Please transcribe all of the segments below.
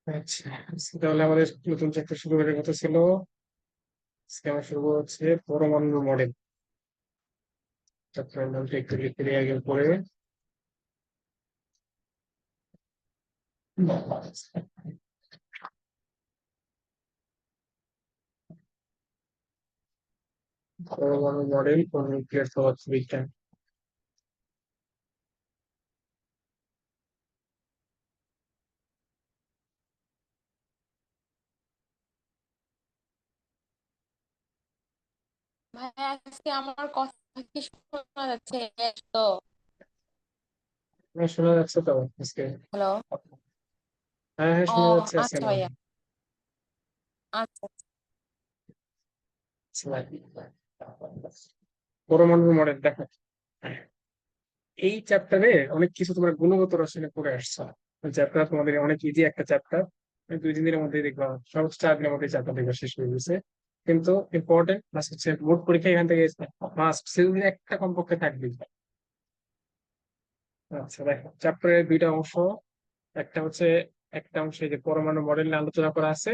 আচ্ছা, তাহলে আমাদের নতুন চ্যাপ্টার শুরু করার কথা ছিল। আজকে আমার শুরু হচ্ছে পরমাণু মডেল। চ্যাপ্টার নামটা একটু লিখে দিয়ে আগে পরে। পরমাণু মডেল ও নিউক্লিয়ার পদার্থবিজ্ঞান। ভাইয়া আজকে আমার কথা কি শোনা যাচ্ছে? তো হ্যাঁ, শোনা যাচ্ছে তো আজকে? হ্যালো। হ্যাঁ হ্যাঁ, ও শোনা যাচ্ছে আজকে আচ্ছা না? ভাইয়া। আচ্ছা আচ্ছা। পরমাণু মডেল দেখো, এই চ্যাপ্টারে অনেক কিছু তোমরা গুণগত রসায়নে পড়ে আসছো। চ্যাপ্টার তোমাদের অনেক ইজি একটা চ্যাপ্টার। 2-3 দিনের মধ্যে দেখবা, সর্বোচ্চ 4 দিনের মধ্যে চ্যাপ্টার দেখবা শেষ হয়ে গেছে। কিন্তু ইম্পর্টেন্ট প্লাস হচ্ছে বোর্ড পরীক্ষা এখান থেকে মাস্ট সিরিজে একটা কমপক্ষে থাকবে। আচ্ছা দেখো, চ্যাপ্টারের দুইটা অংশ। একটা হচ্ছে, একটা অংশে যে পরমাণু মডেল নিয়ে আলোচনা করা আছে,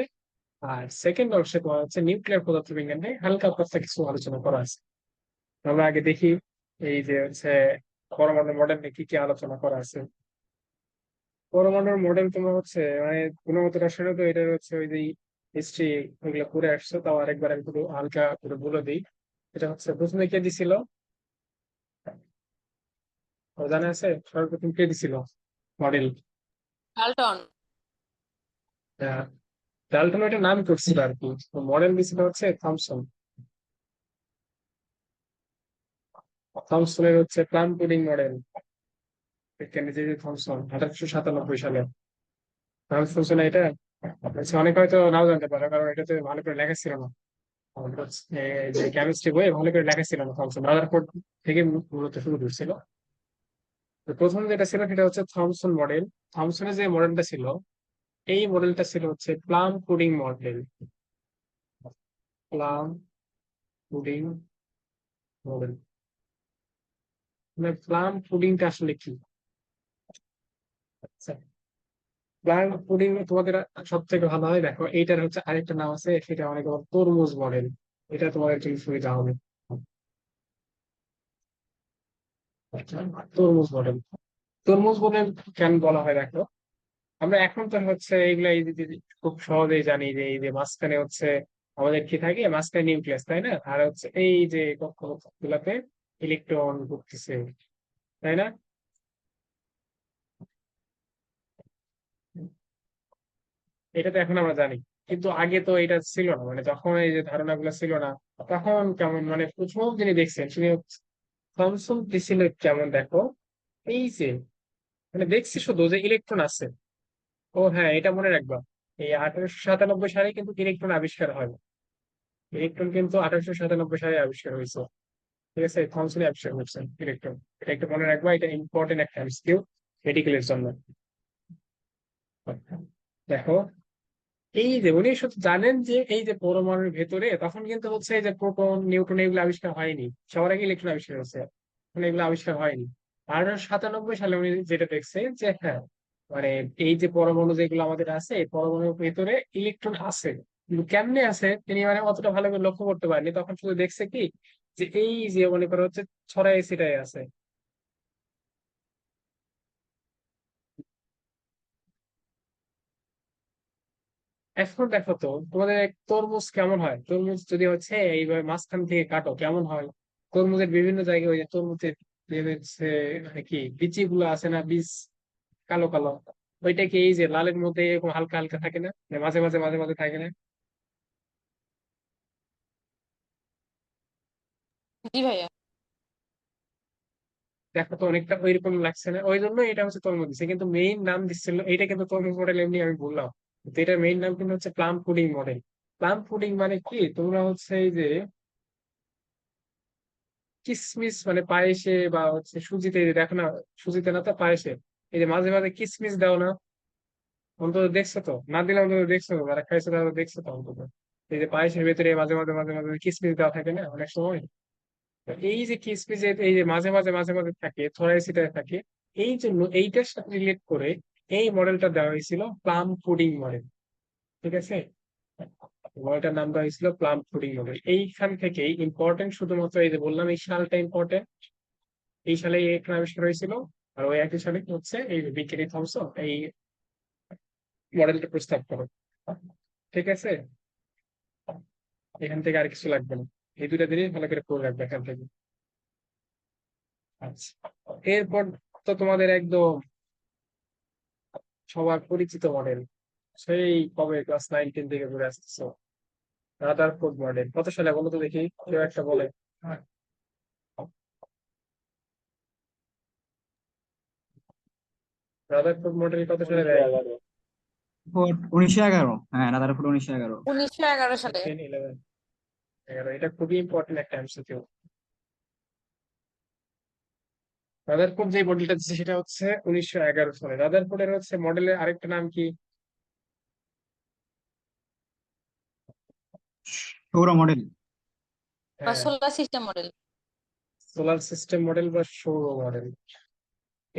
আর সেকেন্ড অংশে তোমার হচ্ছে নিউক্লিয়ার পদার্থবিজ্ঞান নিয়ে হালকা পাতলা কিছু আলোচনা করা আছে। আমরা আগে দেখি এই যে হচ্ছে পরমাণু মডেল নিয়ে কি কি আলোচনা করা আছে। পরমাণুর মডেল তোমার হচ্ছে মানে গুণগত রসায়নে তো এটা হচ্ছে ওই যে হিস্ট্রি ওইগুলো করে আসছে, তাও আরেকবার আমি একটু হালকা করে বলে দিই। এটা হচ্ছে প্রথমে কে দিছিল, ও জানা আছে সর্বপ্রথম কে দিছিল মডেল? ডাল্টন। ডাল্টন একটা নাম করছিল আর কি, মডেল দিছিল হচ্ছে থমসন। থমসনের হচ্ছে প্লাম পুডিং মডেল। বিজ্ঞানী যে থমসন 1897 সালে। থমসন এটা হচ্ছে অনেক হয়তো নাও জানতে পারো, কারণ এটাতে ভালো করে লেখা ছিল না। আমাদের হচ্ছে যে কেমিস্ট্রি বইয়ে ভালো করে লেখা ছিল না থমসন, রাদারফোর্ড থেকে মূলত শুরু করছিল। তো প্রথম যেটা ছিল সেটা হচ্ছে থমসন মডেল। থমসনের যে মডেলটা ছিল, এই মডেলটা ছিল হচ্ছে plum pudding model. Plum pudding model, মানে প্লাম পুডিংটা আসলে কি? আচ্ছা, প্লাম পুডিং তোমাদের সব থেকে ভালো হয় দেখো, এইটার হচ্ছে আরেকটা নাম আছে, সেটা অনেক তরমুজ মডেল। এটা তোমাদের জন্য সুবিধা হবে। আচ্ছা, তরমুজ মডেল। তরমুজ মডেল কেন বলা হয় দেখো, আমরা এখন তো হচ্ছে এইগুলা এই যে খুব সহজেই জানি যে এই যে মাঝখানে হচ্ছে আমাদের কি থাকে, মাঝখানে নিউক্লিয়াস, তাই না? আর হচ্ছে এই যে কক্ষ গুলাতে ইলেকট্রন ঘুরতেছে, তাই না? এটা তো এখন আমরা জানি, কিন্তু আগে তো এটা ছিল না, মানে যখন এই যে ধারণাগুলো ছিল না, তখন কেমন মানে প্রথম যিনি দেখছেন তিনি থমসন ছিল কেমন দেখো, এই যে মানে দেখছি শুধু যে ইলেকট্রন আছে। ও হ্যাঁ, এটা মনে রাখবা, এই 1897 সালে কিন্তু ইলেকট্রন আবিষ্কার হয়। ইলেকট্রন কিন্তু 1897 সালে আবিষ্কার হয়েছে। ঠিক আছে, থমসনই আবিষ্কার করছেন ইলেকট্রন। এটা একটু মনে রাখবা, এটা ইম্পর্টেন্ট একটা এমসিকিউ মেডিকেলের জন্য। দেখো, এই যে উনি শুধু জানেন যে এই যে পরমাণুর ভেতরে তখন কিন্তু হচ্ছে এই যে প্রোটন নিউট্রন এগুলো আবিষ্কার হয়নি, সবার আগে ইলেকট্রন আবিষ্কার হচ্ছে, মানে এগুলো আবিষ্কার হয়নি। 1897 সালে উনি যেটা দেখছে যে হ্যাঁ, মানে এই যে পরমাণু যেগুলো আমাদের আছে, এই পরমাণুর ভেতরে ইলেকট্রন আছে, কিন্তু কেমনে আছে তিনি মানে অতটা ভালো করে লক্ষ্য করতে পারেনি। তখন শুধু দেখছে কি, যে এই যে মনে করো হচ্ছে ছড়াই ছিটাই আছে। এখন দেখো তো তোমাদের তরমুজ কেমন হয়, তরমুজ যদি হচ্ছে এইভাবে মাঝখান থেকে কাটো কেমন হয়? তরমুজের বিভিন্ন জায়গায় ওই যে তরমুজের যে হচ্ছে মানে কি বিচি গুলো আছে না, বীজ কালো কালো, ওইটা কি এই যে লালের মধ্যে এরকম হালকা হালকা থাকে না, মানে মাঝে মাঝে মাঝে মাঝে থাকে না? জি ভাইয়া। দেখো তো অনেকটা ওইরকম লাগছে না? ওই জন্য এটা হচ্ছে তরমুজ দিচ্ছে, কিন্তু মেইন নাম দিচ্ছিল এইটা কিন্তু তরমুজ মডেল, এমনি আমি বললাম। তো এটার মেইন নাম কিন্তু হচ্ছে plum pudding model. Plum pudding মানে কি, তোমরা হচ্ছে এই যে কিসমিস মানে পায়েসে বা হচ্ছে সুজিতে, এই যে দেখো না, সুজিতে না তো পায়েসে এই যে মাঝে মাঝে কিসমিস দাও না? অন্তত দেখছো তো, না দিলে অন্তত দেখছো তো, যারা খাইছো তারা দেখছো তো অন্তত। এই যে পায়েসের ভেতরে মাঝে মাঝে মাঝে মাঝে কিসমিস দেওয়া থাকে না অনেক সময়। তো এই যে কিসমিস এই যে মাঝে মাঝে মাঝে মাঝে থাকে, ছড়াই ছিটায় থাকে, এই জন্য এইটার সাথে রিলেট করে এই মডেলটা দেওয়া হয়েছিল প্লাম পুডিং মডেল। ঠিক আছে, মডেলটার নাম দেওয়া হয়েছিল প্লাম পুডিং মডেল। এইখান থেকে ইম্পর্টেন্ট শুধুমাত্র এই যে বললাম এই সালটা ইম্পর্টেন্ট, এই সালে এখানে আবিষ্কার হয়েছিল। আর ওই একই সালে কি হচ্ছে এই বিজ্ঞানী থমসন এই মডেলটা প্রস্তাব করো। ঠিক আছে, এখান থেকে আর কিছু লাগবে না, এই দুটা জিনিস ভালো করে পড়ে রাখবে এখান থেকে। আচ্ছা, এরপর তো তোমাদের একদম সবার পরিচিত মডেল, সেই কবে ক্লাস 9-10 থেকে ঘুরে আসতেছো, রাদারফোর্ড মডেল কত সালে বলো তো দেখি, কেউ একটা বলে। রাদারফোর্ড মডেল কত সালে দেয়? 1911। হ্যাঁ, রাদারফোর্ড 1911। 1911 সালে। 10, 11, 11, এটা খুবই ইম্পর্টেন্ট একটা এমসিকিউ। রাদারফোর্ড যে মডেলটা দিচ্ছে সেটা হচ্ছে 1911 সালে। রাদারফোর্ডের হচ্ছে মডেলের আরেকটা নাম কি? সৌর মডেল। বা হ্যাঁ, solar system model. Solar system model বা সৌর মডেল,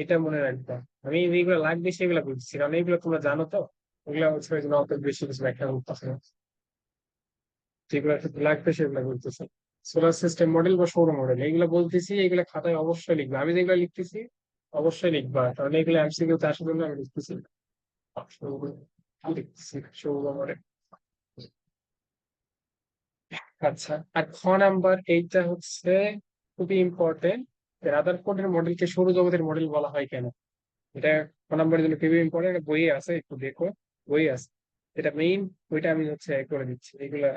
এটা মনে রাখবা। আমি যেগুলো লাগবে সেগুলো বুঝছি, কারণ এইগুলো তোমরা জানো তো, ওগুলো হচ্ছে ওই জন্য অত বেশি কিছু ব্যাখ্যা করতেছে না। যেগুলো একটু লাগবে সেগুলো বলতেছে। সোলার সিস্টেম মডেল বা সৌর মডেল এইগুলো বলতেছি, এইগুলো খাতায় অবশ্যই লিখবে। আমি যেগুলো লিখতেছি অবশ্যই লিখবা, কারণ এগুলো এমসিকিউ তে আসার জন্য আমি লিখতেছি। লিখতেছি সৌর মডেল। আচ্ছা, আর খ নাম্বার এইটা হচ্ছে খুবই ইম্পর্টেন্ট, রাদারফোর্ডের মডেলকে সৌরজগতের মডেল বলা হয় কেন? এটা খ নাম্বারের জন্য খুবই ইম্পর্টেন্ট, বইয়ে আছে, একটু দেখো, বই আছে। এটা মেইন, ওইটা আমি হচ্ছে করে দিচ্ছি, এগুলা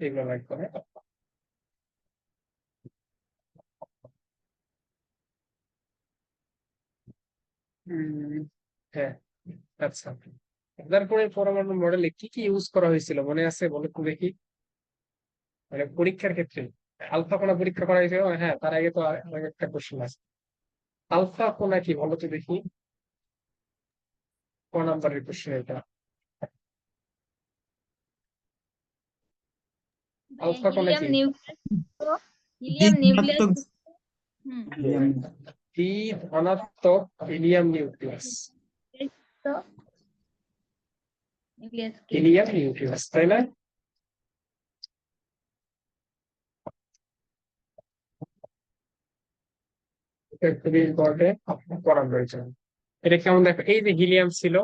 এগুলো লাগবে না। উম, হ্যাঁ, আচ্ছা, তারপরে পরমাণু মডেলে কি কি ইউজ করা হয়েছিল মনে আছে বলো তো দেখি, মানে পরীক্ষার ক্ষেত্রে। আলফা কোণা পরীক্ষা করা হয়েছিল, হ্যাঁ তার আগে তো আরেক একটা কোশ্চেন আছে। আলফা কোণা কি বলো তো দেখি, ক নাম্বারের কোশ্চেন এটা? আলফা কোণা হিলিয়াম কি? নিউক্লিয়াস। হিলিয়াম দ্বিধনাত্মক। নিউক্লিয়াস। হুম। হিলিয়াম। দ্বি ধনাত্মক হিলিয়াম নিউক্লিয়াস। তো নিউক্লিয়াস কি? হিলিয়াম নিউক্লিয়াস, তাই না? এটা খুবই ইম্পর্টেন্ট, করা রয়েছে। এটা কেমন দেখো, এই যে হিলিয়াম ছিল,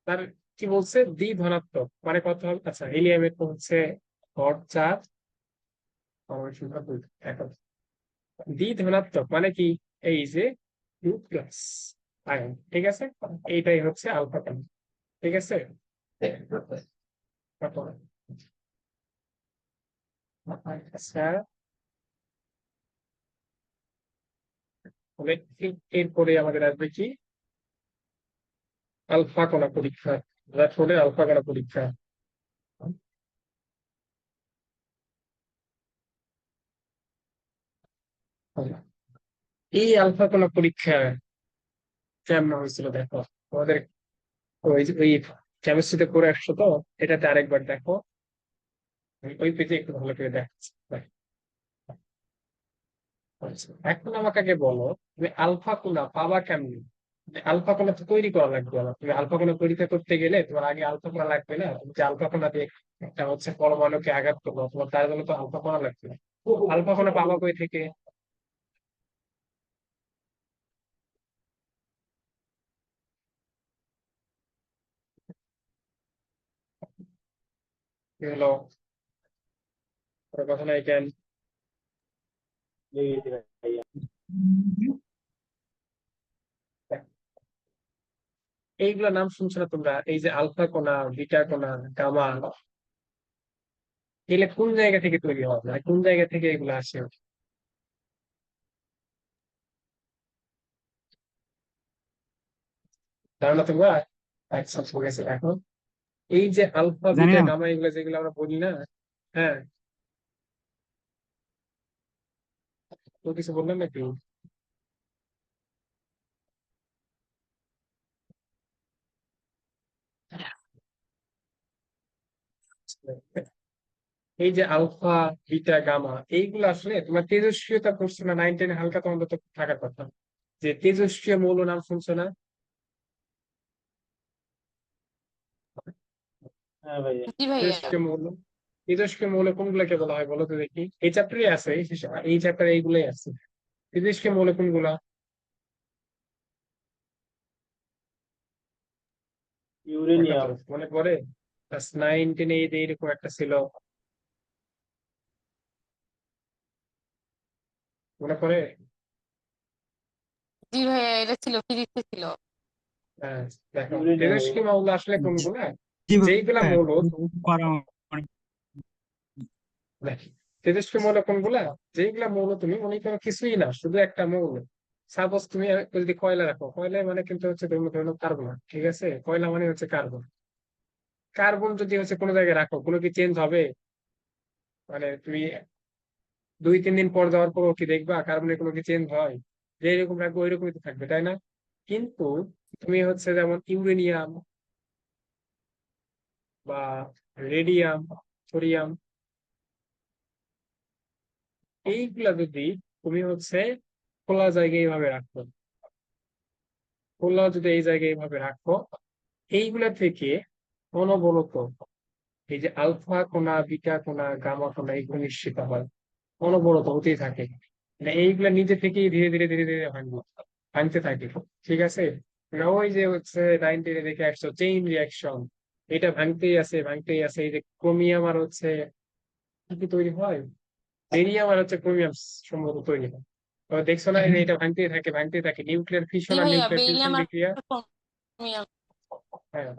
তার কি বলছে দ্বি ধনাত্মক, মানে কত হবে? আচ্ছা, হিলিয়ামের তো হচ্ছে হট চার, এখন দ্বি ধনাত্মক মানে কি, এই যে 2+ আয়ন। ঠিক আছে, এইটাই হচ্ছে আলফা কণা। ঠিক আছে, তারপর, আচ্ছা, তাহলে এরপরে আমাদের আসবে কি, আলফা কণা পরীক্ষা। তারপরে আলফা কণা পরীক্ষা। এই আলফা কণা পরীক্ষা কেমন হয়েছিল দেখো, আমাদের ওই কেমিস্ট্রিতে পড়ে আসছো তো, এটাতে আরেকবার দেখো, ওই পেজে একটু ভালো করে দেখাচ্ছি। আচ্ছা, এখন আমাকে আগে বলো, তুমি আলফা কোণা পাবা কেমনি? আলফা কোণা তো তৈরি করা লাগবে না, তুমি আলফা কোণা পরীক্ষা করতে গেলে তোমার আগে আলফা কোণা লাগবে না? তুমি যে আলফা কোণা দিয়ে একটা হচ্ছে পরমাণুকে আঘাত করবো, তোমার তার জন্য তো আলফা কোণা লাগবে না। আলফা কোণা পাবা কই থেকে? কি হলো, কোনো কথা নাই কেন? এইগুলা নাম শুনছো না তোমরা, এই যে আলফা কোণা, বিটা কোণা, গামা, এগুলা কোন জায়গা থেকে তৈরি হয়, মানে কোন জায়গা থেকে এগুলো আসে? ধারণা তোমরা? আচ্ছা ঠিক আছে, এখন এই যে আলফা জানি বিটা না। গামা এগুলো যেগুলো আমরা বলি না, হ্যাঁ, তো কিছু বললেন নাকি? এই যে আলফা বিটা গামা এইগুলো আসলে তোমার তেজস্ক্রিয়তা পড়ছো না 9-10 হালকা, তোমাদের তো থাকার কথা, যে তেজস্ক্রিয় মৌল নাম শুনছো না? হ্যাঁ ভাইয়া। জি ভাইয়া। তেজস্ক্রিয় মৌল, তেজস্ক্রিয় মৌল কোনগুলাকে বলা হয় বলো তো দেখি? এই চ্যাপ্টারে আছে, এই চ্যাপ্টারে এইগুলাই আছে। তেজস্ক্রিয় মৌল কোনগুলা? দেখা তো ইউরেনিয়াম। মনে পড়ে, ক্লাস 9 10 এইরকম একটা ছিল, মনে পড়ে? জি ভাইয়া, এটা ছিল ফিজিক্সে ছিল। হ্যাঁ, দেখো ইউরেনিয়াম ভাইয়া। তেজস্ক্রিয় মৌল আসলে কোনগুলা, জি যেইগুলা ভাই, মৌল, পারমাণবিক। দেখ তেজস্ক্রিয় মৌল কোনগুলা, যেইগুলা মৌল তুমি মনে করো কিছুই না, শুধু একটা মৌল। সাপোজ তুমি যদি কয়লা রাখো, কয়লা মানে কিন্তু হচ্ছে ধরো কার্বন, ঠিক আছে? কয়লা মানে হচ্ছে কার্বন। কার্বন যদি হচ্ছে কোনো জায়গায় রাখো, কোনো কি চেঞ্জ হবে? মানে তুমি 2 3 দিন পর যাওয়ার পর কি দেখবা কার্বনের কোনো কি চেঞ্জ হয়? যে এরকম রাখবো ওইরকমই তো থাকবে, তাই না? কিন্তু তুমি হচ্ছে যেমন ইউরেনিয়াম বা রেডিয়াম, থোরিয়াম, এইগুলা যদি তুমি হচ্ছে খোলা জায়গায় এইভাবে রাখো, খোলা যদি এই জায়গায় এইভাবে রাখো, এইগুলা থেকে অনবরত এই যে আলফা কোণা, বিটা কোণা, গামা কোণা এগুলো নিশ্চিত হয়, অনবরত হতেই থাকে। মানে এইগুলা নিজে থেকেই ধীরে ধীরে ধীরে ধীরে ভাঙতে থাকে, ঠিক আছে? মানে ওই যে হচ্ছে 9 10 দেখে আসছো চেইন রিয়াকশন, এটা ভাঙতেই আছে ভাঙতেই আছে। এই যে ক্রোমিয়াম আর হচ্ছে কি কি তৈরি হয়, বেরিয়াম আর হচ্ছে ক্রোমিয়াম সম্ভবত তৈরি হয়। তো দেখছো না, এই যে এটা ভাঙতেই থাকে, নিউক্লিয়ার জি ফিশন আর ভাইয়া, নিউক্লিয়ার ফিউশন বেরিলিয়াম আর বিক্রিয়া। ক্রোমিয়াম। হ্যাঁ,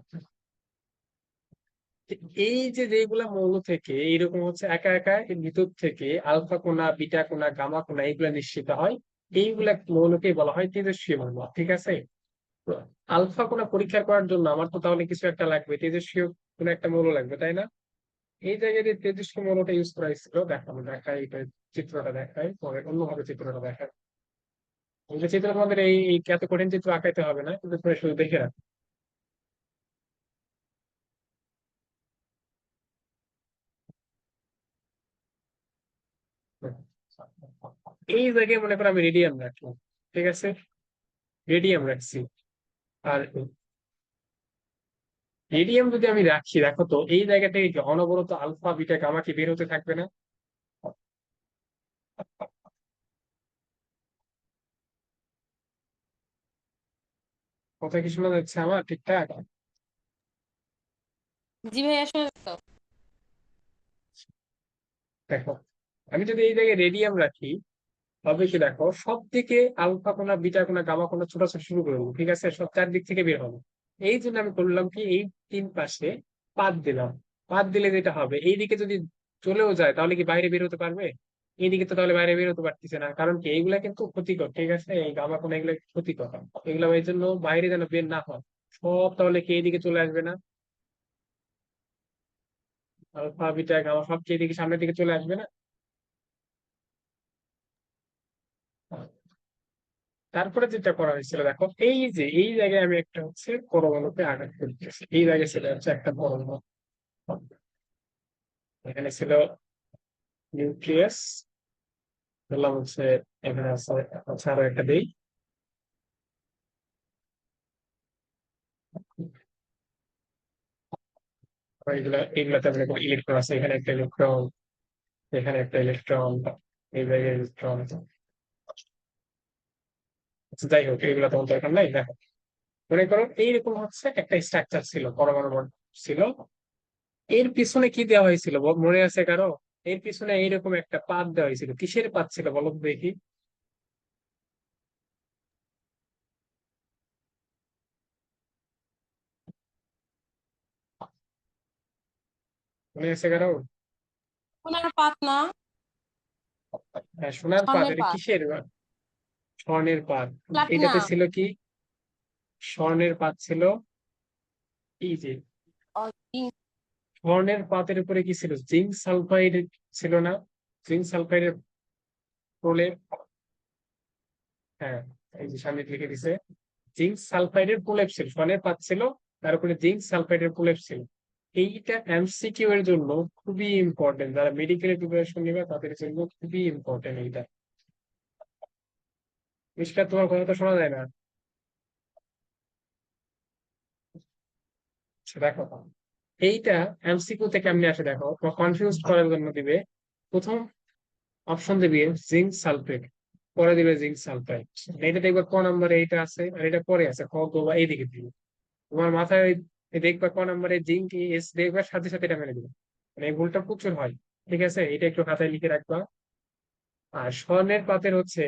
এই যে যেগুলা মৌল থেকে এইরকম হচ্ছে একা একা এর ভিতর থেকে আলফা কোণা, বিটা কোণা, গামা কোণা এইগুলা নিশ্চিত হয়, এইগুলা মৌলকে বলা হয় তেজস্ক্রিয় মৌল, ঠিক আছে? তো আলফা কোণা পরীক্ষা করার জন্য আমার তো তাহলে কিছু একটা লাগবে, তেজস্ক্রিয় কোনো একটা মৌল লাগবে, তাই না? এই জায়গায় যে তেজস্ক্রিয় মৌলটা ইউজ করা হয়েছিল, দেখাবো, দেখাই এটা, চিত্রটা দেখাই, পরে অন্যভাবে চিত্রটা দেখাই। এই যে চিত্র তোমাদের এই এত কঠিন চিত্র আঁকাইতে হবে না, কিন্তু তোমরা শুধু দেখে রাখো। এই জায়গায় মনে করো আমি রেডিয়াম রাখলাম, ঠিক আছে? রেডিয়াম রাখছি। আর রেডিয়াম যদি আমি রাখি, দেখো তো এই জায়গা থেকে কি অনবরত আলফা বিটা গামা কি বের হতে থাকবে না? কথা কি শোনা যাচ্ছে আমার ঠিকঠাক? জি ভাইয়া, শোনা তো। দেখো আমি যদি এই জায়গায় রেডিয়াম রাখি, তবে কি দেখো সব দিকে আলফা কোণা, বিটা কোণা, গামা কোণা ছোটাছুটি শুরু করে দেবো, ঠিক আছে? সব চারদিক থেকে বের হবে। এই জন্য আমি করলাম কি, এই তিন পাশে পাত দিলাম। পাত দিলে যেটা হবে, এইদিকে যদি চলেও যায় তাহলে কি বাইরে বের হতে পারবে? এইদিকে তো তাহলে বাইরে বের হতে পারতেছে না, কারণ কি এইগুলা কিন্তু ক্ষতিকর, ঠিক আছে? এই গামা কোণা এগুলো ক্ষতিকর, এগুলো এই জন্য বাইরে যেন বের না হয়। সব তাহলে কি এইদিকে চলে আসবে না? আলফা বিটা গামা সব কি এইদিকে সামনের দিকে চলে আসবে না? তারপরে যেটা করা হয়েছিল, দেখো এই যে এই জায়গায় আমি একটা হচ্ছে পরমাণুতে আঘাত করতেছি, এই জায়গায় ছিল হচ্ছে একটা পরমাণু, এখানে ছিল নিউক্লিয়াস, বললাম হচ্ছে এখানে আছে হচ্ছে আরো একটা দিই, এইগুলা এইগুলাতে আমরা ইলেকট্রন আছে, এখানে একটা ইলেকট্রন, এখানে একটা ইলেকট্রন, এই জায়গায় ইলেকট্রন। যাই হোক এইগুলা তখন দরকার নাই। দেখো মনে করো এইরকম হচ্ছে একটা স্ট্রাকচার ছিল, পরমাণু ছিল। এর পিছনে কি দেওয়া হয়েছিল মনে আছে কারো? এর পিছনে এইরকম একটা পাত দেওয়া হয়েছিল, কিসের পাত ছিল বলো তো দেখি? মনে আছে কারো? ওনার পাত না, হ্যাঁ, সোনার পাত। স্বর্ণের এটা পাত। কিসের? স্বর্ণের পাত। এটাতে প্লাটিনাম। ছিল কি? স্বর্ণের পাত ছিল। এই যে স্বর্ণের পাতের উপরে কি ছিল, জিঙ্ক সালফাইড ছিল না? জিঙ্ক সালফাইডের প্রলেপ। হ্যাঁ, এই যে সামনে লিখে দিছে, জিঙ্ক সালফাইডের প্রলেপ ছিল, স্বর্ণের পাত ছিল, তার উপরে জিঙ্ক সালফাইডের প্রলেপ ছিল। এইটা এমসিকিউ এর জন্য খুবই ইম্পর্টেন্ট, যারা মেডিকেলের প্রিপারেশন নেবে তাদের জন্য খুবই ইম্পর্টেন্ট এইটা। মিষ্কার, তোমার কথা তো শোনা যায় না। আচ্ছা, দেখো এইটা এমসিকিউ থেকে কেমনে আসে দেখো, কনফিউজ করার জন্য দিবে প্রথম অপশন দিবে জিঙ্ক সালফেট, পরে দিবে জিঙ্ক সালফাইড। এটা দেখবে ক নম্বরে এইটা আছে আর এটা পরে আছে খ গ বা এইদিকে দিবে। তোমার মাথায় দেখবা ক নম্বরে জিঙ্ক এস দেখবা সাথে সাথে এটা মেরে দিবে, মানে এই ভুলটা প্রচুর হয়। ঠিক আছে, এটা একটু খাতায় লিখে রাখবা। আর স্বর্ণের পাতের হচ্ছে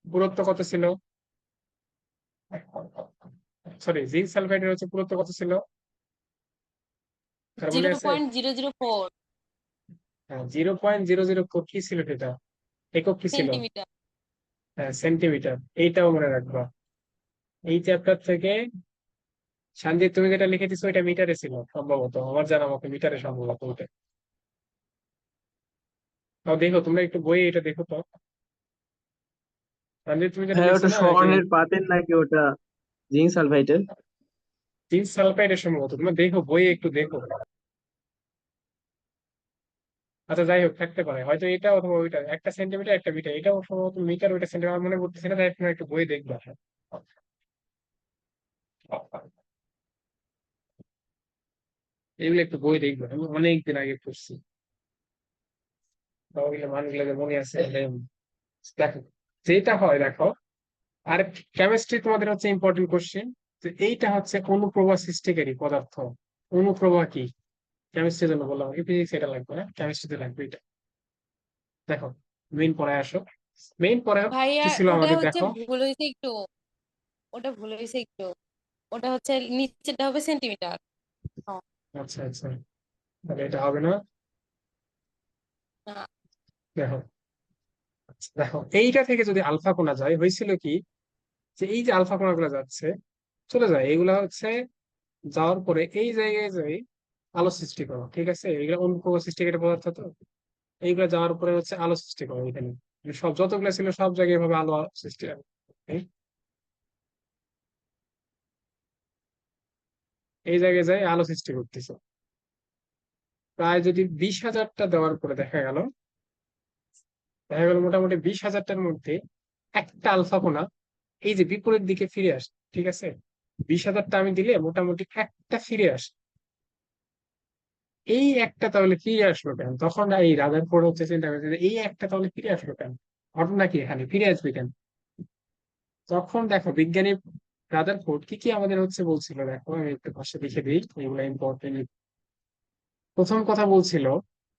পুরুত্ব কত ছিল, সরি জিঙ্ক সালফাইডের হচ্ছে পুরুত্ব কত ছিল, কার মনে জিরো আছে? পয়েন্ট জিরো জিরো ফোর 0.004 কি ছিল সেটা, একক কি ছিল? সেন্টিমিটার। হ্যাঁ, সেন্টিমিটার। এইটাও মনে রাখবা। এই চ্যাপ্টার থেকে সঞ্জিত তুমি যেটা লিখে দিছো এটা মিটারে ছিল সম্ভবত, আমার জানা মতে মিটারে সম্ভবত ওটা। তাও দেখো তোমরা একটু বইয়ে এটা দেখো তো। সঞ্জিত তুমি যেটা হ্যাঁ, লিখছো ওটা না যে স্বর্ণের পাতের নাকি ওটা জিঙ্ক সালফাইডের? জিঙ্ক সালফাইডের সম্ভবত, তোমরা দেখো বইয়ে একটু দেখো। আচ্ছা যাই হোক, থাকতে পারে হয়তো এটা অথবা ওইটা, একটা সেন্টিমিটার একটা মিটার, এটাও সম্ভবত মিটার ওইটা সেন্টিমিটার, আমার মনে করতেছি না, তাই তোমরা একটু বই দেখবা। এগুলো একটু বই দেখবা, আমি অনেকদিন আগে পড়ছি, ওইগুলো মানগুলো যে মনে আছে। দেখো যেটা হয় দেখো, আর কেমিস্ট্রি তোমাদের হচ্ছে ইম্পর্টেন্ট কোশ্চেন। তো এইটা হচ্ছে অনুপ্রভা সৃষ্টিকারী পদার্থ। অনুপ্রভা কি, কেমিস্ট্রির জন্য বললাম, ফিজিক্স এটা লাগবে না, কেমিস্ট্রিতে লাগবে এটা। দেখো মেইন পড়ায় আসো, মেইন পড়ায় ভাইয়া কি ছিল ওটা আমাদের হচ্ছে দেখো। ভুল হয়েছে একটু, ওটা ভুল হয়েছে একটু। ওটা হচ্ছে নিচেটা হবে সেন্টিমিটার। আচ্ছা আচ্ছা, তাহলে এটা হবে না। দেখো, আচ্ছা, দেখো এইটা থেকে যদি আলফা কোণা যায়, হয়েছিল কি যে এই যে আলফা কোণাগুলো যাচ্ছে, চলে যায়, এগুলা হচ্ছে যাওয়ার পরে এই জায়গায় যাই আলো সৃষ্টি করো। ঠিক আছে, এগুলো অনুপ্রভা সৃষ্টিকারী পদার্থ তো, এইগুলা যাওয়ার পরে হচ্ছে আলো সৃষ্টি করো এখানে। সব যতগুলো ছিল সব জায়গায় এভাবে আলো সৃষ্টি হবে। এই এই জায়গায় যাই আলো সৃষ্টি করতেছে। প্রায় যদি 20,000টা দেওয়ার পরে দেখা গেল মোটামুটি 20,000টার মধ্যে একটা আলফা কোণা এই যে বিপরীত দিকে ফিরে আসে। ঠিক আছে, 20,000টা আমি দিলে মোটামুটি একটা ফিরে আসে। এই একটা তাহলে ফিরে আসলো কেন, তখন এই রাদারফোর্ড হচ্ছে চিন্তা করছে যে এই একটা তাহলে ফিরে আসলো কেন, ঘটনা কি এখানে, ফিরে আসবে কেন? তখন দেখো বিজ্ঞানী রাদারফোর্ড কি কি আমাদের হচ্ছে বলছিল, দেখো আমি একটু পাশে লিখে দিই, এগুলো ইম্পর্টেন্ট। প্রথম কথা বলছিল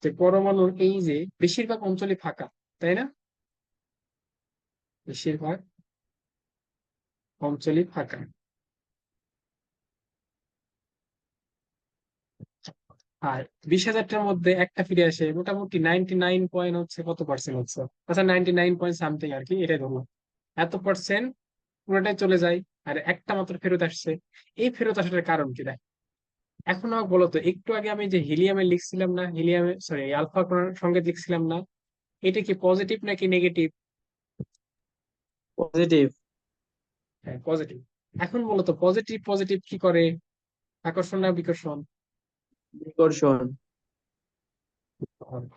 যে পরমাণুর এই যে বেশিরভাগ অঞ্চলই ফাঁকা, তাই না? বেশিরভাগ অঞ্চলই ফাঁকা। আর 20,000টার মধ্যে একটা ফিরে আসে, মোটামুটি 99 হচ্ছে কত পার্সেন্ট হচ্ছে, আচ্ছা 99 সামথিং আর কি, এটাই ধরো এত পার্সেন্ট পুরোটাই চলে যায়, আর একটা মাত্র ফেরত আসছে। এই ফেরত আসার কারণ কি দেখ, এখন আমাকে বলো তো, একটু আগে আমি যে হিলিয়ামে লিখছিলাম না, হিলিয়ামে সরি আলফা সঙ্গে লিখছিলাম না, এটা কি পজিটিভ নাকি নেগেটিভ? পজিটিভ। হ্যাঁ পজিটিভ। এখন বলো তো পজিটিভ পজিটিভ কি করে, আকর্ষণ না বিকর্ষণ? বিকর্ষণ।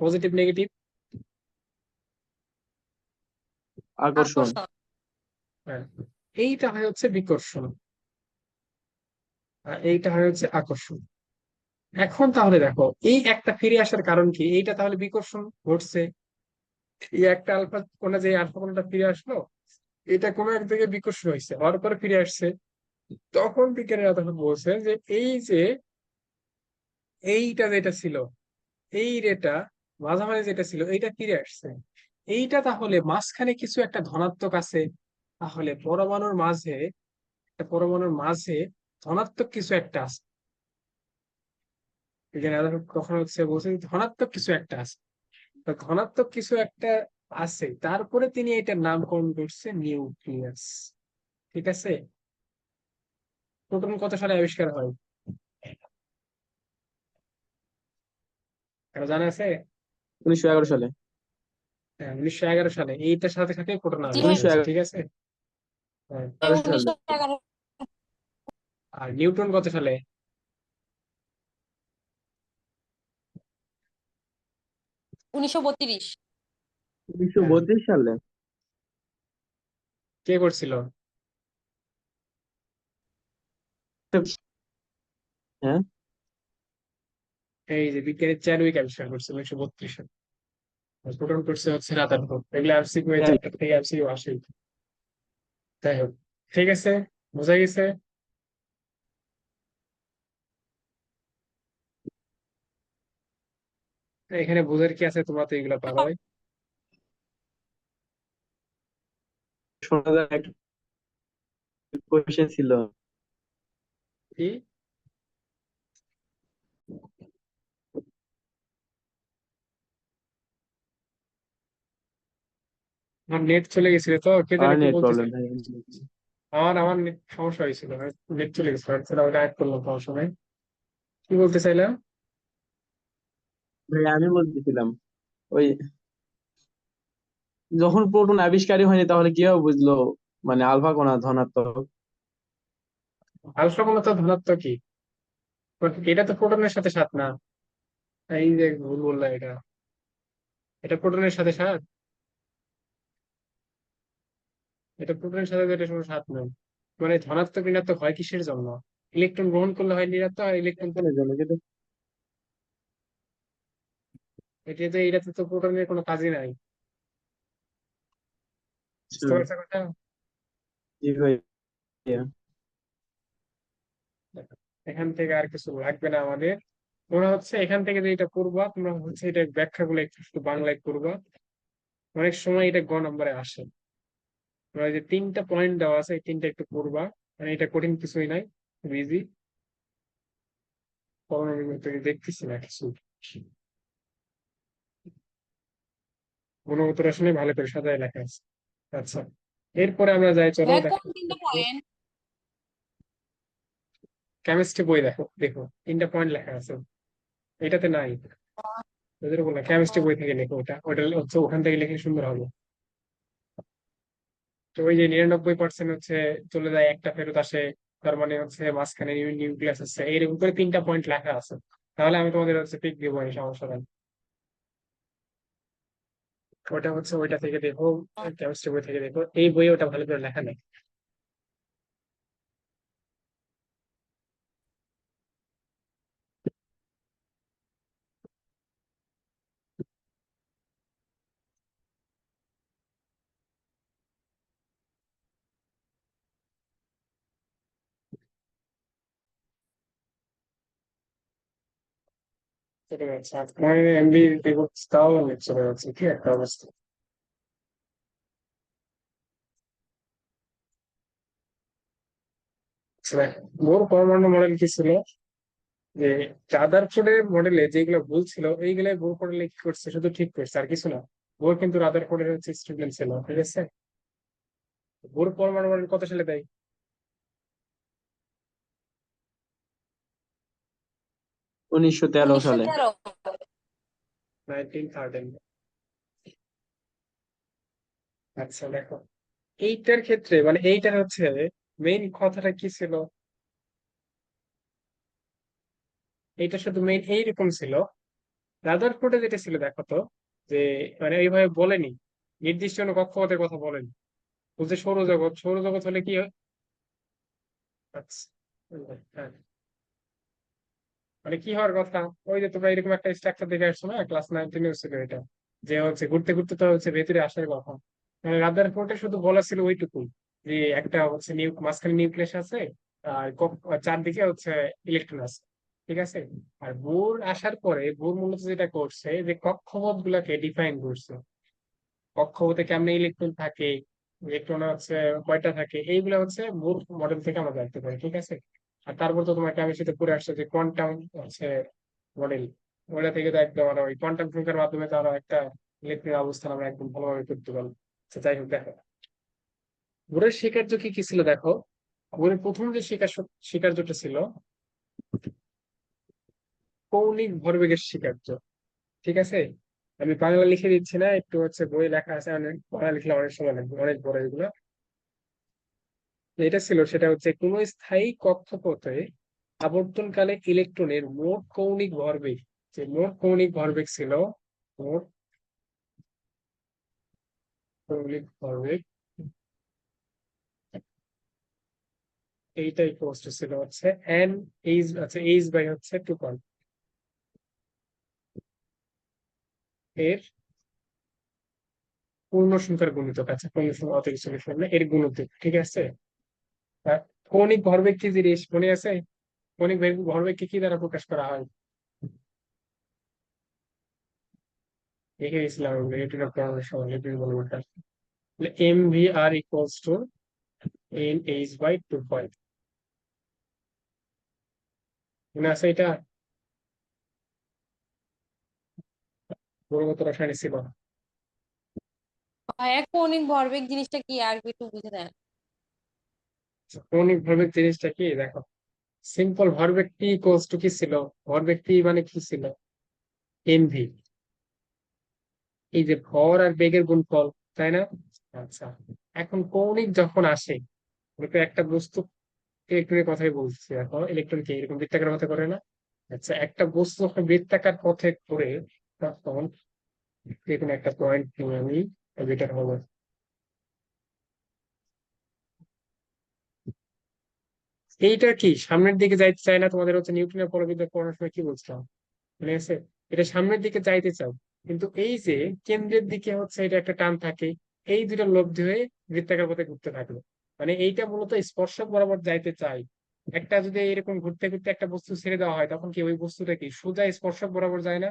পজিটিভ নেগেটিভ, আকর্ষণ। আকর্ষণ। হ্যাঁ, এইটা হয় হচ্ছে বিকর্ষণ আর এইটা হয় হচ্ছে আকর্ষণ। এখন তাহলে দেখো এই একটা ফিরে আসার কারণ কি, এইটা তাহলে বিকর্ষণ ঘটছে, এই একটা আলফা কোণা যে আলফা কোণাটা ফিরে আসলো, এটা কোনো এক জায়গায় বিকর্ষণ হয়েছে, হওয়ার পরে ফিরে আসছে। তখন বিজ্ঞানীরা তখন বলছে যে এই যে এইটা যেটা ছিল, এই রেটা মাঝামাঝি যেটা ছিল এইটা ফিরে আসছে, এইটা তাহলে মাঝখানে কিছু একটা ধনাত্মক আছে, তাহলে পরমাণুর মাঝে ধনাত্মক কিছু একটা আছে। বিজ্ঞানীরা কখনো হচ্ছে বলছে যে ধনাত্মক কিছু একটা আছে, তো ধনাত্মক কিছু একটা আছে, তারপরে তিনি এটার নামকরণ করছে নিউক্লিয়াস। ঠিক আছে, প্রোটন কত সালে আবিষ্কার হয়, কারো জানা আছে? 1911 সালে। হ্যাঁ 1911 সালে, এইটার সাথে সাথে প্রোটন জি আবিষ্কার ভাই, উনিশশো হয়েছে। এগারো ঠিক আছে, হ্যাঁ। সালে। 1911। আর নিউটন কত সালে? 1932। হ্যাঁ, 1932 সালে। কে করছিল? হ্যাঁ। এই যে বিজ্ঞানী চ্যাডউইক আবিষ্কার করছে 1932 প্রোটন করছে হচ্ছে রাদারফোর্ড। এগুলো এমসিকিউ এই হ্যাঁ, চ্যাপ্টার থেকে এমসিকিউ আসে। যাই হোক, ঠিক আছে, বোঝা গেছে। এখানে বোঝার কি আছে, তোমরা তো এগুলো পারোই। শোনা যায় একটা কোয়েশ্চেন ছিল। কি? আমার নেট চলে গেছিল তো, কে আর জানি কি নেট বলতেছে। প্রবলেম ভাই। আমার নেট সমস্যা হয়েছিল, নেট চলে গেছিল, ওটা অ্যাড করলাম সমস্যা নাই। কি বলতে চাইলাম? ভাই আমি বলতেছিলাম ওই যখন প্রোটন আবিষ্কারই হয়নি তাহলে কিভাবে বুঝলো মানে আলফা কণা ধনাত্মক? আলফা কোনো তো ধনাত্মক কি? But এটা তো প্রোটনের সাথে সাথ না। এই যে ভুল বললাম, এটা এটা প্রোটনের সাথে সাথ, এটা প্রোটনের সাথে তো এটা কোনো সাথ নেই। মানে ধনাত্মক ঋণাত্মক হয় কিসের জন্য? ইলেকট্রন গ্রহণ করলে হয় ঋণাত্মক, আর ইলেকট্রন ইলেকট্রনের জন্য কিন্তু। এটাতে তো প্রোটনের কোনো কাজই নাই। আচ্ছা, বুঝতে পারছো কথা? জি ভাই। এখান থেকে আর কিছু লাগবে না আমাদের। তোমরা হচ্ছে এখান থেকে যে এটা করবা, তোমরা হচ্ছে এটা ব্যাখ্যাগুলো একটু একটু বাংলায় করবা। অনেক সময় এটা গ নম্বরে আসে। তোমরা যে তিনটা পয়েন্ট দেওয়া আছে, এই তিনটা একটু করবা। মানে এটা কঠিন কিছুই নাই, খুব ইজি। দেখতেছি না কিছু, গুণগত রসায়নে ভালো করে সাজায় লেখা আছে। আচ্ছা, এরপরে আমরা যাই, চলো ভাইয়া দেখো। কোন তিনটা পয়েন্ট? কেমিস্ট্রি বই দেখো, দেখো তিনটা পয়েন্ট লেখা আছে, এটাতে নাই। ওদের বললাম কেমিস্ট্রি বই থেকে লেখো, ওটা হচ্ছে ওখান থেকে লিখে সুন্দর হবে। তো ওই যে 99% হচ্ছে চলে যায়, একটা ফেরত আসে, তার মানে হচ্ছে মাঝখানে নিউক্লিয়াস আছে, এইরকম করে তিনটা পয়েন্ট লেখা আছে। তাহলে আমি তোমাদের হচ্ছে পিক দিব, এই সমস্যা নাই। ওটা হচ্ছে ওইটা থেকে দেখো, কেমিস্ট্রি বই থেকে দেখো, এই বইয়ে ওটা ভালো করে লেখা নেই। চলে যাচ্ছে, আপনার এমবি তাও অনেক চলে যাচ্ছে, কি একটা অবস্থা। আচ্ছা, বোর পরমাণু মডেল কি ছিল? যে রাদারফোর্ডের মডেলে যেগুলো ভুল ছিল, এইগুলো বোর মডেলে কি করছে, শুধু ঠিক করছে আর কিছু না। বোর কিন্তু রাদারফোর্ডের হচ্ছে স্টুডেন্ট ছিল, ঠিক আছে। বোর পরমাণু মডেল কত সালে দেয়? 1913 সালে। 1913। 1913। আচ্ছা দেখো, এইটার ক্ষেত্রে মানে এইটার হচ্ছে মেইন কথাটা কি ছিল, এইটা শুধু মেইন এইরকম ছিল। রাদারফোর্ডে যেটা ছিল দেখো তো, যে মানে এইভাবে বলেনি, নির্দিষ্ট কোনো কক্ষপথের কথা বলেনি। বলছে সৌরজগৎ, সৌরজগৎ হলে কি হয়? আচ্ছা, হ্যাঁ, মানে কি হওয়ার কথা, ওই যে তোমরা এরকম একটা স্ট্রাকচার দেখে আসছো না, ক্লাস 9-10 ছিল এটা, যে হচ্ছে ঘুরতে ঘুরতে তো হচ্ছে ভেতরে আসার কথা। মানে রাদারফোর্ডে শুধু বলা ছিল ওইটুকু, যে একটা হচ্ছে মাঝখানে নিউক্লিয়াস আছে, আর চারদিকে হচ্ছে ইলেকট্রন আছে, ঠিক আছে। আর বোর আসার পরে বোর মূলত যেটা করছে, যে কক্ষপথ গুলাকে ডিফাইন করছে। কক্ষপথে কেমনে ইলেকট্রন থাকে, ইলেকট্রন হচ্ছে কয়টা থাকে, এইগুলো হচ্ছে বোর মডেল থেকে আমরা জানতে পারি, ঠিক আছে। আর তারপর তো তোমার কেমিস্ট্রিতে পড়ে আসছে যে কোয়ান্টাম হচ্ছে মডেল, ওটা থেকে তো একদম আমরা ওই কোয়ান্টাম সংখ্যার মাধ্যমে তো আরো একটা ইলেকট্রনের অবস্থান আমরা একদম ভালোভাবে করতে পারবো। আচ্ছা, যাই হোক দেখো, বোরের স্বীকার্য কি কি ছিল দেখো। বোরের প্রথম যে স্বীকার্যটা ছিল কৌণিক ভরবেগের স্বীকার্য, ঠিক আছে। আমি বাংলা লিখে দিচ্ছি না, একটু হচ্ছে বই লেখা আছে, অনেক বাংলা লিখলে অনেক সময় লাগবে, অনেক বড় এগুলো। যেটা ছিল সেটা হচ্ছে কোন স্থায়ী কক্ষপথে আবর্তনকালে ইলেকট্রনের মোট কৌণিক ভরবেগ, যে মোট কৌণিক ভরবেগ ছিল, মোট কৌণিক ভরবেগ, এইটাই কোর্সটা ছিল হচ্ছে এন এইচ, আচ্ছা এইচ বাই হচ্ছে 2 পয়েন্ট। এর পূর্ণ সংখ্যার গুণিতক। আচ্ছা, পূর্ণ সংখ্যা অত কিছু লিখলাম না, এর গুণিতক, ঠিক আছে। আর কৌণিক ভরবেগ কি জিনিস মনে আছে? কৌণিক ভরবেগকে কি দ্বারা প্রকাশ করা হয়? দেখে গেছিলাম নিউটন অফ গravity সহ নিউটন বলটা, M V R equals to N H by 2 মনে আছে এটা? গুণগত রসায়নে ছিল। ভাইয়া কৌণিক ভরবেগ জিনিসটা কি আর একটু বুঝে দেন। কৌণিক ভরবেগ জিনিসটা কি দেখো, সিম্পল ভরবেগ টি ইকুয়ালস টু কি ছিল? ভরবেগ টি মানে কি ছিল? এমভি। এই যে ভর আর বেগের গুণফল, তাই না? আচ্ছা, এখন কৌণিক যখন আসে, ওটা একটা বস্তু, ইলেকট্রনের কথাই বলছি, এখন ইলেকট্রন কি এরকম বৃত্তাকার পথে করে না? আচ্ছা, একটা বস্তু যখন বৃত্তাকার পথে করে, তখন এখানে একটা পয়েন্ট নিয়ে আমি বেটার হবে। এইটা কি সামনের দিকে যাইতে চায় না? তোমাদের হচ্ছে নিউটনের পরবিদ্যা পড়ার সময় কি বলছিলাম মনে আছে? এটা সামনের দিকে যাইতে চাও, কিন্তু এই যে কেন্দ্রের দিকে হচ্ছে এটা একটা টান থাকে, এই দুটো লব্ধি হয়ে বৃত্তাকার পথে ঘুরতে থাকলো। মানে এইটা মূলত স্পর্শক বরাবর যাইতে চাই। একটা যদি এরকম ঘুরতে ঘুরতে একটা বস্তু ছেড়ে দেওয়া হয়, তখন কি ওই বস্তুটা কি সোজা স্পর্শক বরাবর যায় না?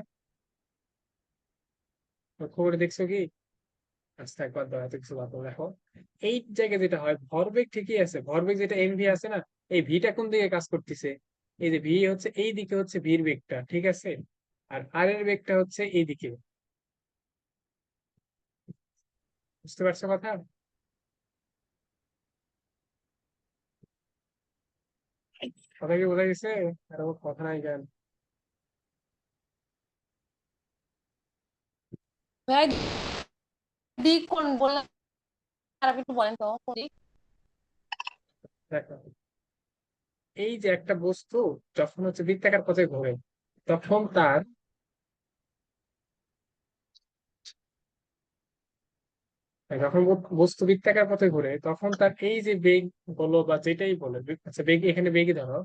খবরে দেখছো কি? আচ্ছা, একবার দাও, এত কিছু বাদ দাও, দেখো এই জায়গায় যেটা হয়, ভরবেগ ঠিকই আছে, ভরবেগ যেটা এমভি আছে না, এই ভিটা কোন দিকে কাজ করতেছে? এই যে ভি হচ্ছে এই দিকে, হচ্ছে ভির বেগটা, ঠিক আছে। আর আর এর বেগটা হচ্ছে এই দিকে। বুঝতে পারছো কথা? কথা কি বোঝা গেছে? আর ওর কথা নাই কেন? ভাইয়া দিক কোন বললেন আর একটু বলেন তো কোন দিক? দেখো, এই যে একটা বস্তু যখন হচ্ছে বৃত্তাকার পথে ঘোরে, তখন তার যখন বস্তু বৃত্তাকার পথে ঘুরে, তখন তার এই যে বেগ বলো বা যেটাই বলে, আচ্ছা বেগ, এখানে বেগই ধরো,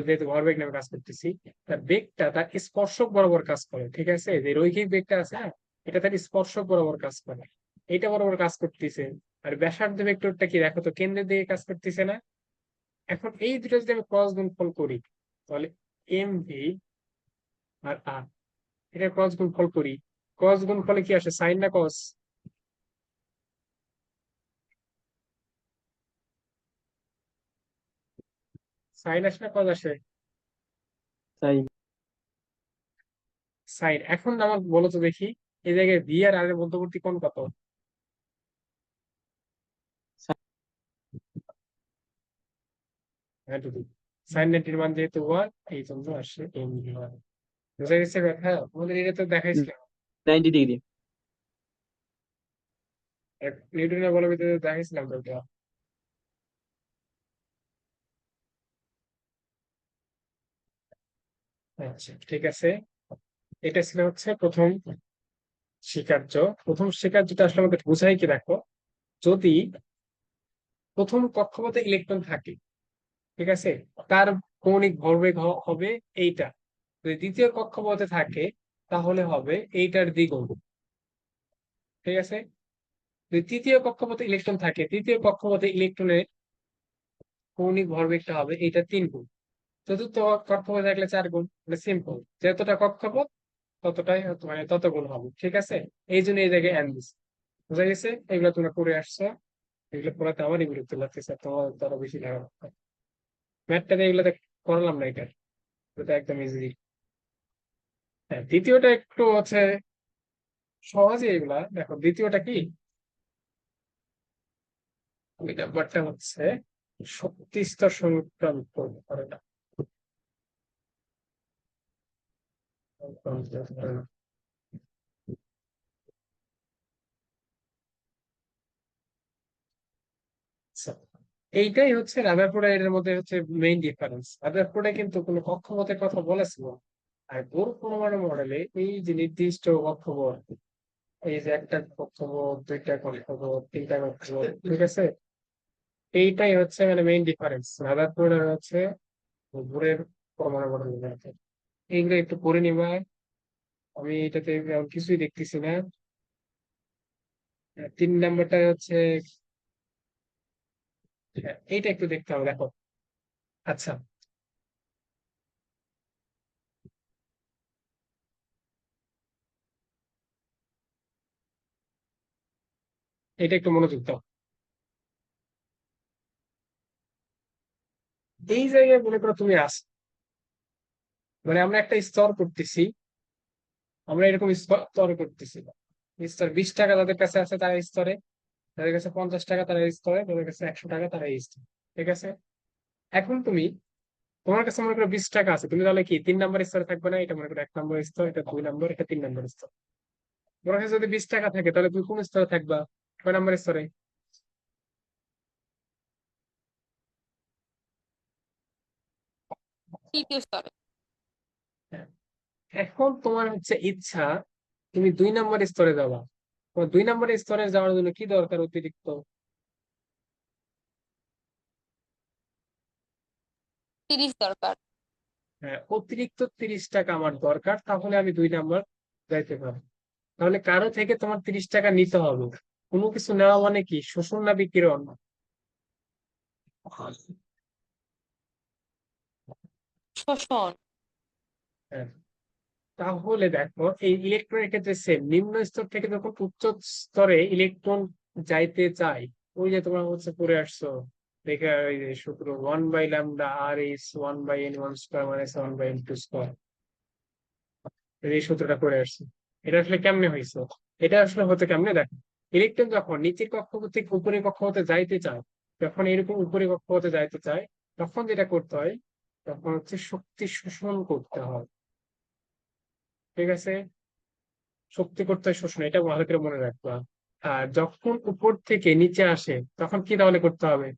যেহেতু ভরবেগ নামে কাজ করতেছি, তার বেগটা তার স্পর্শক বরাবর কাজ করে, ঠিক আছে। যে রৈখিক বেগটা আছে না, এটা তার স্পর্শক বরাবর কাজ করে, এইটা বরাবর কাজ করতেছে। আর ব্যাসার্ধ ভেক্টরটা কি দেখো তো, কেন্দ্রের দিকে কাজ করতেছে না? এখন এই দুটো যদি আমি ক্রস গুণফল করি, তাহলে এম ভি আর আর, এটা ক্রস গুণফল করি, ক্রস গুণফলে কি আসে, সাইন না কস? সাইন আসে না কস আসে? তাই সাইন। এখন আমার বলো তো দেখি, এই জায়গায় ভি আর আর এর মধ্যবর্তী কোণ কত? হ্যাঁ দুটো। সাইন 90 মান যেহেতু 1, এই জন্য আসে এম ভি 1। বুঝা গেছে কথা? আমাদের এটা তো দেখাইছিলাম, 90 ডিগ্রি। নিউটনের বলের ভিতরে দেখাইছিলাম তো এটা। আচ্ছা, ঠিক আছে, এটা ছিল হচ্ছে প্রথম স্বীকার্য। প্রথম স্বীকার্যটা আসলে আমাকে বুঝাই কি দেখো, যদি প্রথম কক্ষপথে ইলেকট্রন থাকে, ঠিক আছে, তার কৌণিক ভরবেগ হবে এইটা। যদি দ্বিতীয় কক্ষপথে থাকে, তাহলে হবে এইটার দ্বিগুণ, ঠিক আছে। যদি তৃতীয় কক্ষপথে ইলেকট্রন থাকে, তৃতীয় কক্ষপথে ইলেকট্রনের কৌণিক ভরবেগটা হবে এইটা 3 গুণ। চতুর্থ কক্ষপথে থাকলে 4 গুণ। মানে সিম্পল, যতটা কক্ষপথ ততটাই মানে তত গুণ হবে, ঠিক আছে। এই জন্য এই জায়গায় এন দিছে। বুঝা গেছে? এগুলো তোমরা করে আসছো, এগুলো পড়াতে আমারই বিরক্ত লাগতেছে, তোমার তারা বেশি লাগা। ম্যাথটাতে এগুলোতে করলাম না, এটা একদম ইজি। হ্যাঁ, দ্বিতীয়টা একটু হচ্ছে সহজই। এগুলা দেখো, দ্বিতীয়টা কি, ওই নাম্বারটা হচ্ছে শক্তি স্তর সংক্রান্ত ধারণা। আচ্ছা, এইটাই হচ্ছে রাদারফোর্ড আর এর মধ্যে হচ্ছে মেইন ডিফারেন্স। রাদারফোর্ডে কিন্তু কোনো কক্ষপথের কথা বলেছিল, আর বোর পরমাণু মডেলে এই যে নির্দিষ্ট কক্ষপথ, এই যে একটা কক্ষপথ, দুইটা কক্ষপথ, তিনটা কক্ষপথ, ঠিক আছে, এইটাই হচ্ছে মানে মেইন ডিফারেন্স রাদারফোর্ড আর হচ্ছে বোরের পরমাণু মডেলের মধ্যে। এইগুলো একটু পড়ে নিবা, আমি এটাতে তেমন কিছুই দেখতেছি না। 3 নাম্বারটা হচ্ছে, হ্যাঁ, এইটা একটু দেখতে হবে, দেখো। আচ্ছা, এটা একটু মনোযোগ দাও। এই জায়গায় মনে করো তুমি আস, মানে আমরা একটা স্তর করতেছি, আমরা এরকম স্তর করতেছি। স্তর 20 টাকা যাদের কাছে আছে তারা এই স্তরে, তাদের কাছে 50 টাকা তারা এই স্তরে, তাদের কাছে 100 টাকা তারা এই স্তরে। ঠিক আছে, এখন তুমি, তোমার কাছে মনে করো 20 টাকা আছে, তুমি তাহলে কি 3 নাম্বার স্তরে থাকবে না? এটা মনে করো 1 নাম্বার স্তর, এটা 2 নাম্বার, এটা 3 নাম্বার স্তর। তোমার কাছে যদি 20 টাকা থাকে তাহলে তুমি কোন স্তরে থাকবা? কয় নাম্বার স্তরে? তৃতীয় স্তরে। হ্যাঁ। এখন তোমার হচ্ছে ইচ্ছা তুমি 2 নাম্বার স্তরে যাবা। তোমার 2 নাম্বার স্তরে যাওয়ার জন্য কি দরকার অতিরিক্ত? 30 দরকার। হ্যাঁ, অতিরিক্ত 30 টাকা আমার দরকার, তাহলে আমি 2 নাম্বার যাইতে পারবো। তাহলে কারো থেকে তোমার 30 টাকা নিতে হবে। কোনো কিছু নেওয়া মানে কি শোষণ না বিকিরণ? শোষণ। হ্যাঁ, তাহলে দেখো এই ইলেকট্রনের ক্ষেত্রে সেম, নিম্ন স্তর থেকে যখন উচ্চ স্তরে ইলেকট্রন যাইতে চায়, ওই যে তোমরা হচ্ছে পড়ে আসছো, দেখে ওই যে সূত্র 1/λ আর ইস 1/n1² মাইনাস 1/n2², এই সূত্রটা করে আসছে। এটা আসলে কেমনে হয়েছে? এটা আসলে হতে কেমনে দেখো, ইলেকট্রন যখন নিচের কক্ষপথ থেকে উপরের কক্ষপথে যাইতে চায়, যখন এরকম উপরের কক্ষপথে যাইতে চায়, তখন যেটা করতে হয়, তখন হচ্ছে শক্তি শোষণ করতে হয়। ঠিক আছে, শক্তি করতে হয় শোষণ, এটা ভালো করে মনে রাখবা। আর যখন উপর থেকে নিচে আসে তখন কি তাহলে করতে হবে?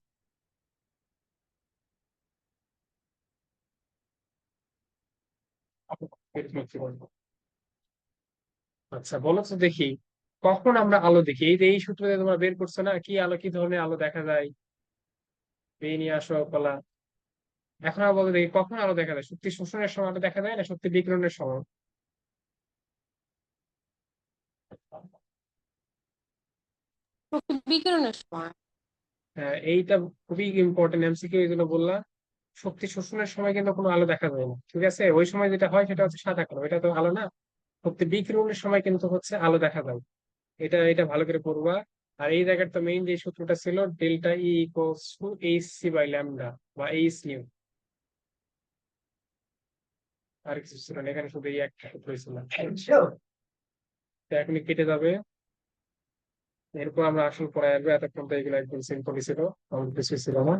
আচ্ছা বলো তো দেখি, কখন আমরা আলো দেখি? এই যে এই সূত্র দিয়ে তোমরা বের করছো না, কি আলো, কি ধরনের আলো দেখা যায়? এই নিয়ে আসো কলা। এখন আর বলো দেখি, কখন আলো দেখা যায়? শক্তি শোষণের সময় আলো দেখা যায় না শক্তি বিকিরণের সময়? বিকিরণের সময়। হ্যাঁ, এইটা খুবই ইম্পর্টেন্ট এমসিকিউ, এই জন্য বললাম। শক্তি শোষণের সময় কিন্তু কোনো আলো দেখা যায় না, ঠিক আছে? ওই সময় যেটা হয় সেটা হচ্ছে সাদা কালো, এটা তো আলো না। শক্তি বিকিরণের সময় কিন্তু হচ্ছে আলো দেখা যায়। এটা এটা ভালো করে পড়বা। আর এই জায়গার তো মেইন যে সূত্রটা ছিল, delta E equals to H C by lambda বা এইচ নিউ। আর কিছু ছিল না, এখানে শুধু এই একটা সূত্রই ছিল। তো এখনই কেটে যাবে। এরপর আমরা আসল পড়ায় আসবো, এতক্ষণ তো এগুলো একদম সিম্পলই ছিল, আমাদের কিছু ছিল না।